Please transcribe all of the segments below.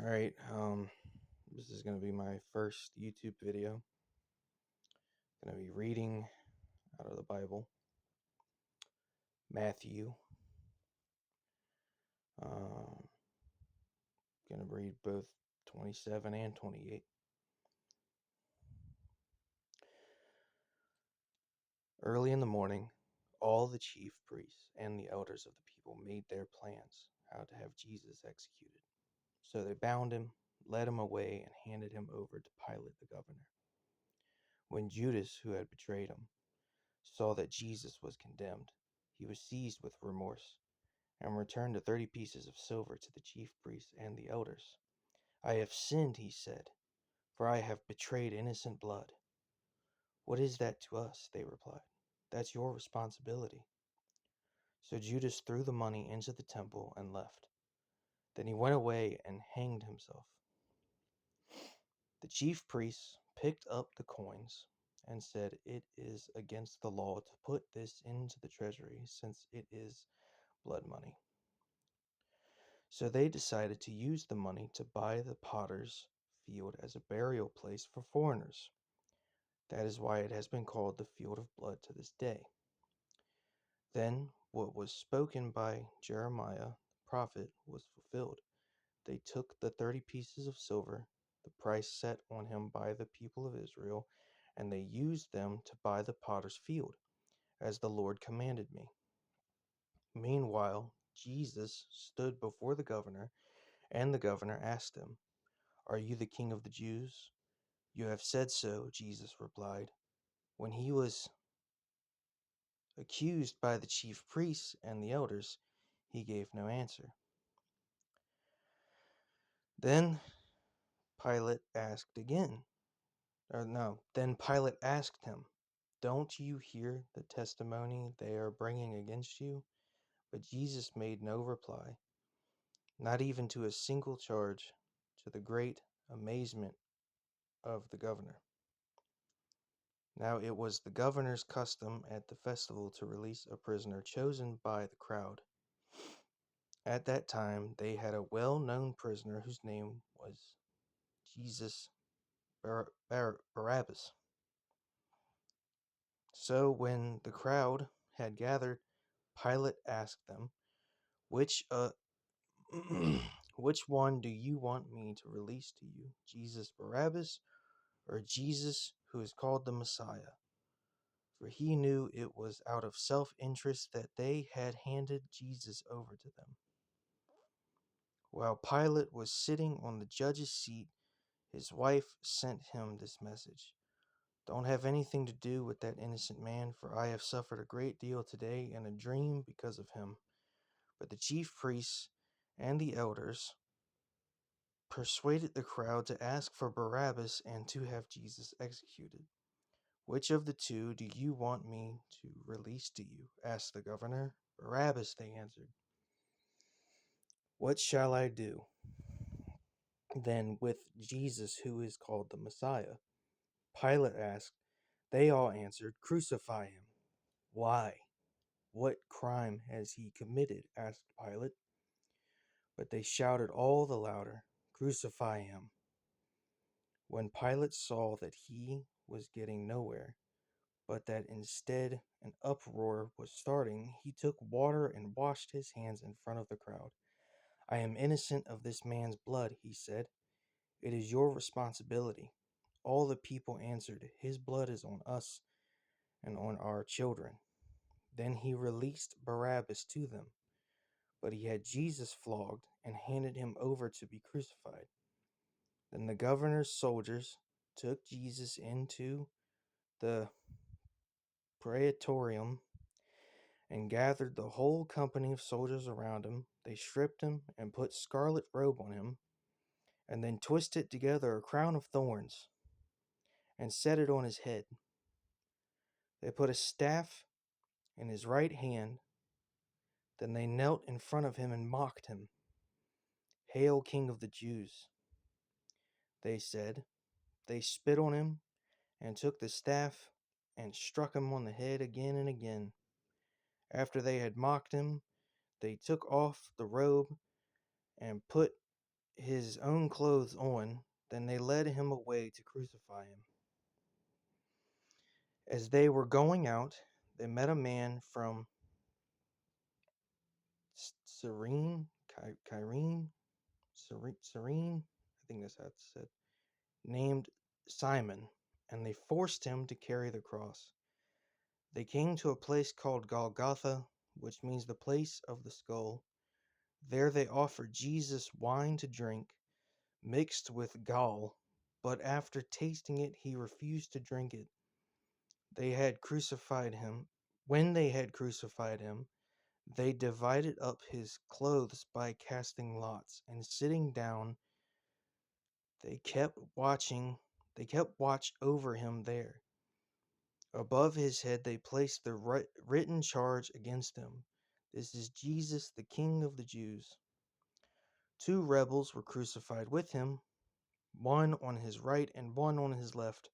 Alright, this is going to be my first YouTube video. Going to be reading out of the Bible, Matthew. Going to read both 27 and 28. Early in the morning, all the chief priests and the elders of the people made their plans how to have Jesus executed. So they bound him, led him away, and handed him over to Pilate the governor. When Judas, who had betrayed him, saw that Jesus was condemned, he was seized with remorse and returned the 30 pieces of silver to the chief priests and the elders. I have sinned, he said, for I have betrayed innocent blood. What is that to us? They replied. That's your responsibility. So Judas threw the money into the temple and left. Then he went away and hanged himself. The chief priests picked up the coins and said, It is against the law to put this into the treasury, since it is blood money. So they decided to use the money to buy the potter's field as a burial place for foreigners. That is why it has been called the field of blood to this day. Then what was spoken by Jeremiah the prophet was fulfilled. They took the 30 pieces of silver, the price set on him by the people of Israel, and they used them to buy the potter's field, as the Lord commanded me. Meanwhile, Jesus stood before the governor, and the governor asked him, Are you the king of the Jews? You have said so, Jesus replied. When he was accused by the chief priests and the elders, he gave no answer. Then Pilate asked again, then Pilate asked him, Don't you hear the testimony they are bringing against you? But Jesus made no reply, not even to a single charge, to the great amazement of the governor. Now it was the governor's custom at the festival to release a prisoner chosen by the crowd. At that time, they had a well-known prisoner whose name was Jesus Barabbas. So when the crowd had gathered, Pilate asked them, Which which one do you want me to release to you, Jesus Barabbas or Jesus who is called the Messiah? For he knew it was out of self-interest that they had handed Jesus over to them. While Pilate was sitting on the judge's seat, his wife sent him this message. Don't have anything to do with that innocent man, for I have suffered a great deal today in a dream because of him. But the chief priests and the elders persuaded the crowd to ask for Barabbas and to have Jesus executed. Which of the two do you want me to release to you? Asked the governor. Barabbas, they answered. What shall I do then with Jesus who is called the Messiah? Pilate asked. They all answered, Crucify him. Why? What crime has he committed? Asked Pilate. But they shouted all the louder, Crucify him. When Pilate saw that he was getting nowhere, but that instead an uproar was starting, he took water and washed his hands in front of the crowd. I am innocent of this man's blood, he said. It is your responsibility. All the people answered, His blood is on us and on our children. Then he released Barabbas to them, but he had Jesus flogged and handed him over to be crucified. Then the governor's soldiers took Jesus into the praetorium and gathered the whole company of soldiers around him. They stripped him and put scarlet robe on him, and then twisted together a crown of thorns and set it on his head. They put a staff in his right hand. Then they knelt in front of him and mocked him. Hail, King of the Jews, they said. They spit on him and took the staff and struck him on the head again and again. After they had mocked him, they took off the robe and put his own clothes on. Then they led him away to crucify him. As they were going out, they met a man from Cyrene, Cyrene, I think that's how it's said, named Simon, and they forced him to carry the cross. They came to a place called Golgotha, which means the place of the skull. There they offered Jesus wine to drink, mixed with gall, but after tasting it, he refused to drink it. They had crucified him. When they had crucified him, they divided up his clothes by casting lots, and sitting down, they kept watching. They kept watch over him there. Above his head they placed the written charge against him. This is Jesus, the King of the Jews. 2 rebels were crucified with him, one on his right and one on his left.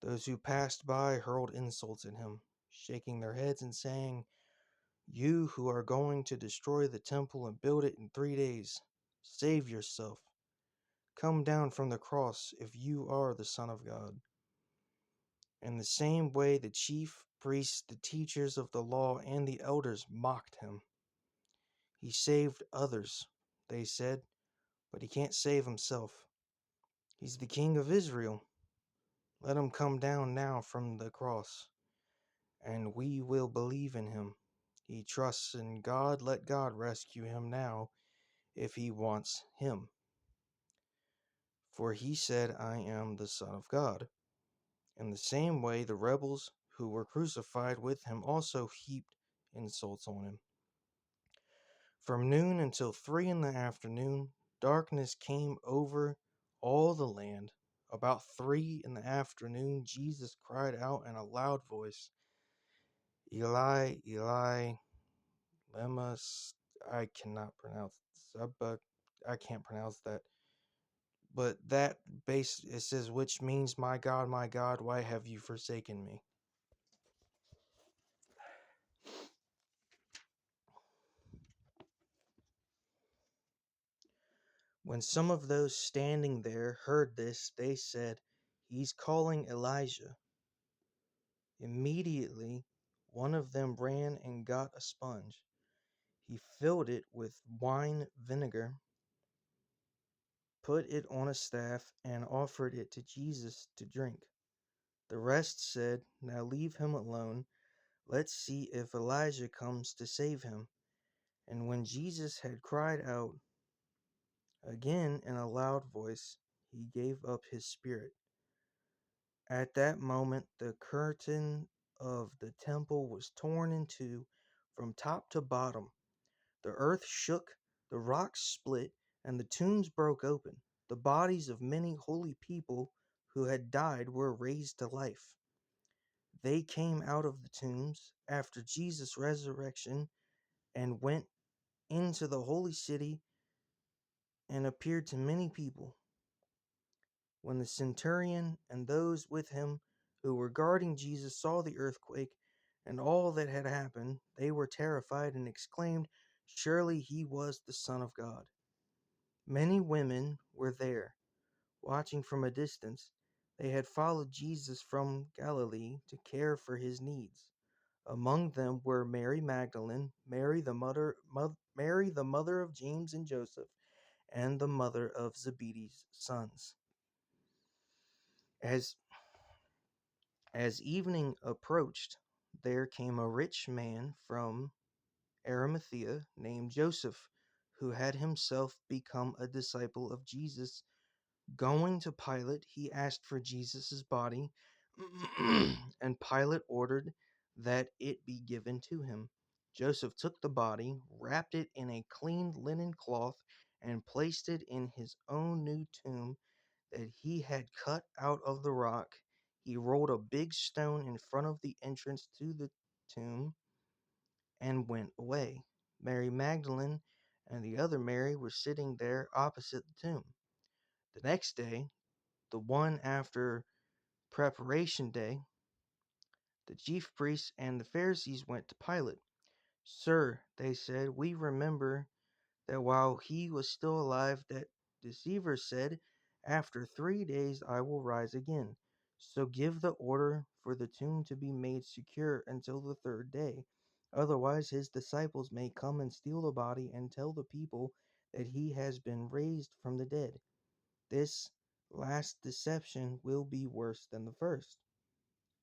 Those who passed by hurled insults at him, shaking their heads and saying, "You who are going to destroy the temple and build it in 3 days, save yourself. Come down from the cross if you are the Son of God." In the same way, the chief priests, the teachers of the law, and the elders mocked him. "He saved others," they said, "but he can't save himself. He's the King of Israel. Let him come down now from the cross, and we will believe in him. He trusts in God. Let God rescue him now if he wants him. For he said, 'I am the Son of God.'" In the same way, the rebels who were crucified with him also heaped insults on him. From noon until 3 in the afternoon, darkness came over all the land. About 3 in the afternoon, Jesus cried out in a loud voice, "Eli, Eli, lema I cannot pronounce Sabak. I can't pronounce that. But that base it says, which means, my God, why have you forsaken me?" When some of those standing there heard this, they said, "He's calling Elijah." Immediately, one of them ran and got a sponge. He filled it with wine vinegar, put it on a staff, and offered it to Jesus to drink. The rest said, "Now leave him alone. Let's see if Elijah comes to save him." And when Jesus had cried out again in a loud voice, he gave up his spirit. At that moment, the curtain of the temple was torn in two from top to bottom. The earth shook, the rocks split, and the tombs broke open. The bodies of many holy people who had died were raised to life. They came out of the tombs after Jesus' resurrection and went into the holy city and appeared to many people. When the centurion and those with him who were guarding Jesus saw the earthquake and all that had happened, they were terrified and exclaimed, "Surely he was the Son of God." Many women were there, watching from a distance. They had followed Jesus from Galilee to care for his needs. Among them were Mary Magdalene, Mary the mother of James and Joseph, and the mother of Zebedee's sons. As evening approached, there came a rich man from Arimathea named Joseph, who had himself become a disciple of Jesus. Going to Pilate, he asked for Jesus' body, and Pilate ordered that it be given to him. Joseph took the body, wrapped it in a clean linen cloth, and placed it in his own new tomb that he had cut out of the rock. He rolled a big stone in front of the entrance to the tomb and went away. Mary Magdalene and the other Mary were sitting there opposite the tomb. The next day, the one after Preparation Day, the chief priests and the Pharisees went to Pilate. "Sir," they said, "we remember that while he was still alive, that deceiver said, "After 3 days I will rise again." So give the order for the tomb to be made secure until the third day. Otherwise, his disciples may come and steal the body and tell the people that he has been raised from the dead. This last deception will be worse than the first.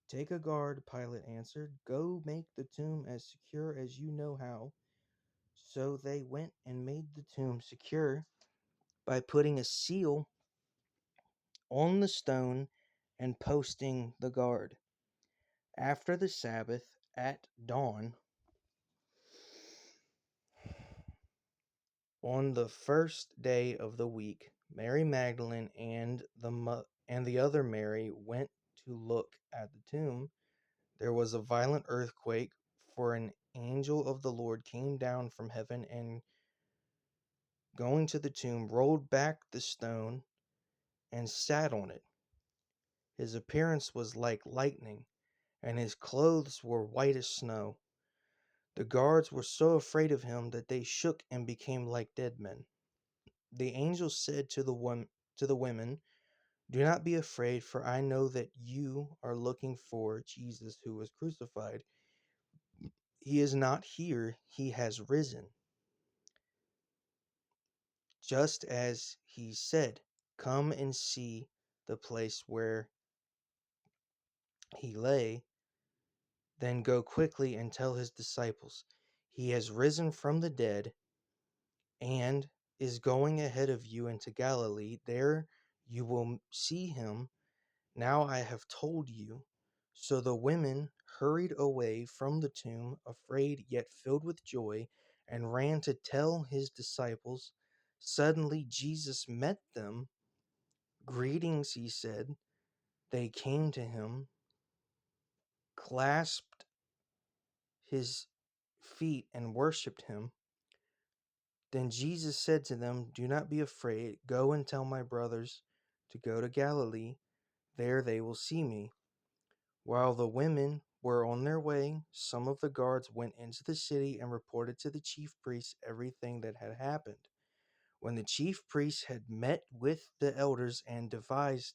Take a guard, Pilate answered. Go make the tomb as secure as you know how. So they went and made the tomb secure by putting a seal on the stone and posting the guard. After the Sabbath, at dawn, on the first day of the week, Mary Magdalene and the other Mary went to look at the tomb. There was a violent earthquake, for an angel of the Lord came down from heaven and, going to the tomb, rolled back the stone and sat on it. His appearance was like lightning, and his clothes were white as snow. The guards were so afraid of him that they shook and became like dead men. The angel said to the women, "Do not be afraid, for I know that you are looking for Jesus who was crucified. He is not here, he has risen, just as he said. Come and see the place where he lay, then go quickly and tell his disciples, he has risen from the dead and is going ahead of you into Galilee. There you will see him. Now I have told you." So the women hurried away from the tomb, afraid yet filled with joy, and ran to tell his disciples. Suddenly Jesus met them. "Greetings," he said. They came to him, clasped his feet, and worshipped him. Then Jesus said to them, "Do not be afraid. Go and tell my brothers to go to Galilee. There they will see me." While the women were on their way, some of the guards went into the city and reported to the chief priests everything that had happened. When the chief priests had met with the elders and devised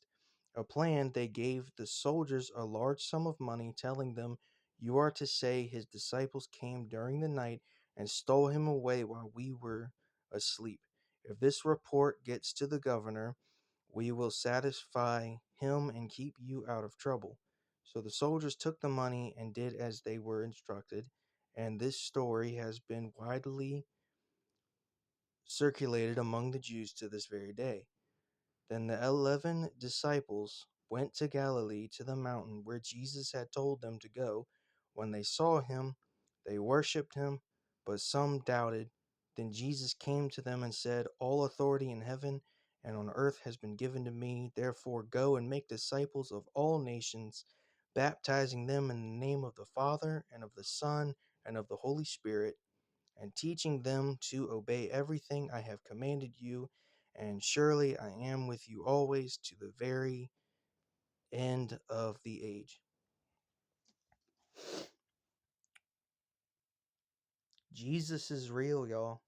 a plan, they gave the soldiers a large sum of money, telling them, "You are to say his disciples came during the night and stole him away while we were asleep. If this report gets to the governor, we will satisfy him and keep you out of trouble." So the soldiers took the money and did as they were instructed, and this story has been widely circulated among the Jews to this very day. Then the 11 disciples went to Galilee, to the mountain where Jesus had told them to go. When they saw him, they worshipped him, but some doubted. Then Jesus came to them and said, "All authority in heaven and on earth has been given to me. Therefore go and make disciples of all nations, baptizing them in the name of the Father and of the Son and of the Holy Spirit, and teaching them to obey everything I have commanded you. And surely I am with you always to the very end of the age." Jesus is real, y'all.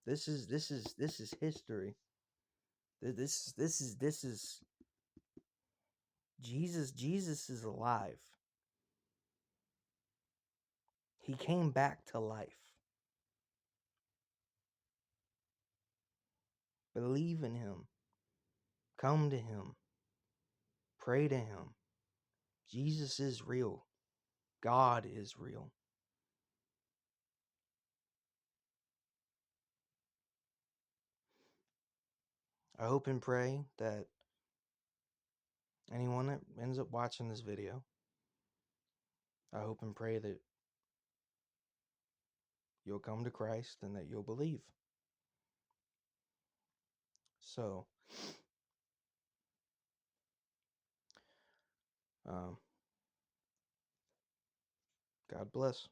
This is history. This is Jesus. Jesus is alive. He came back to life. Believe in him. Come to him. Pray to him. Jesus is real. God is real. I hope and pray that anyone that ends up watching this video, I hope and pray that you'll come to Christ and that you'll believe. So, um, God bless.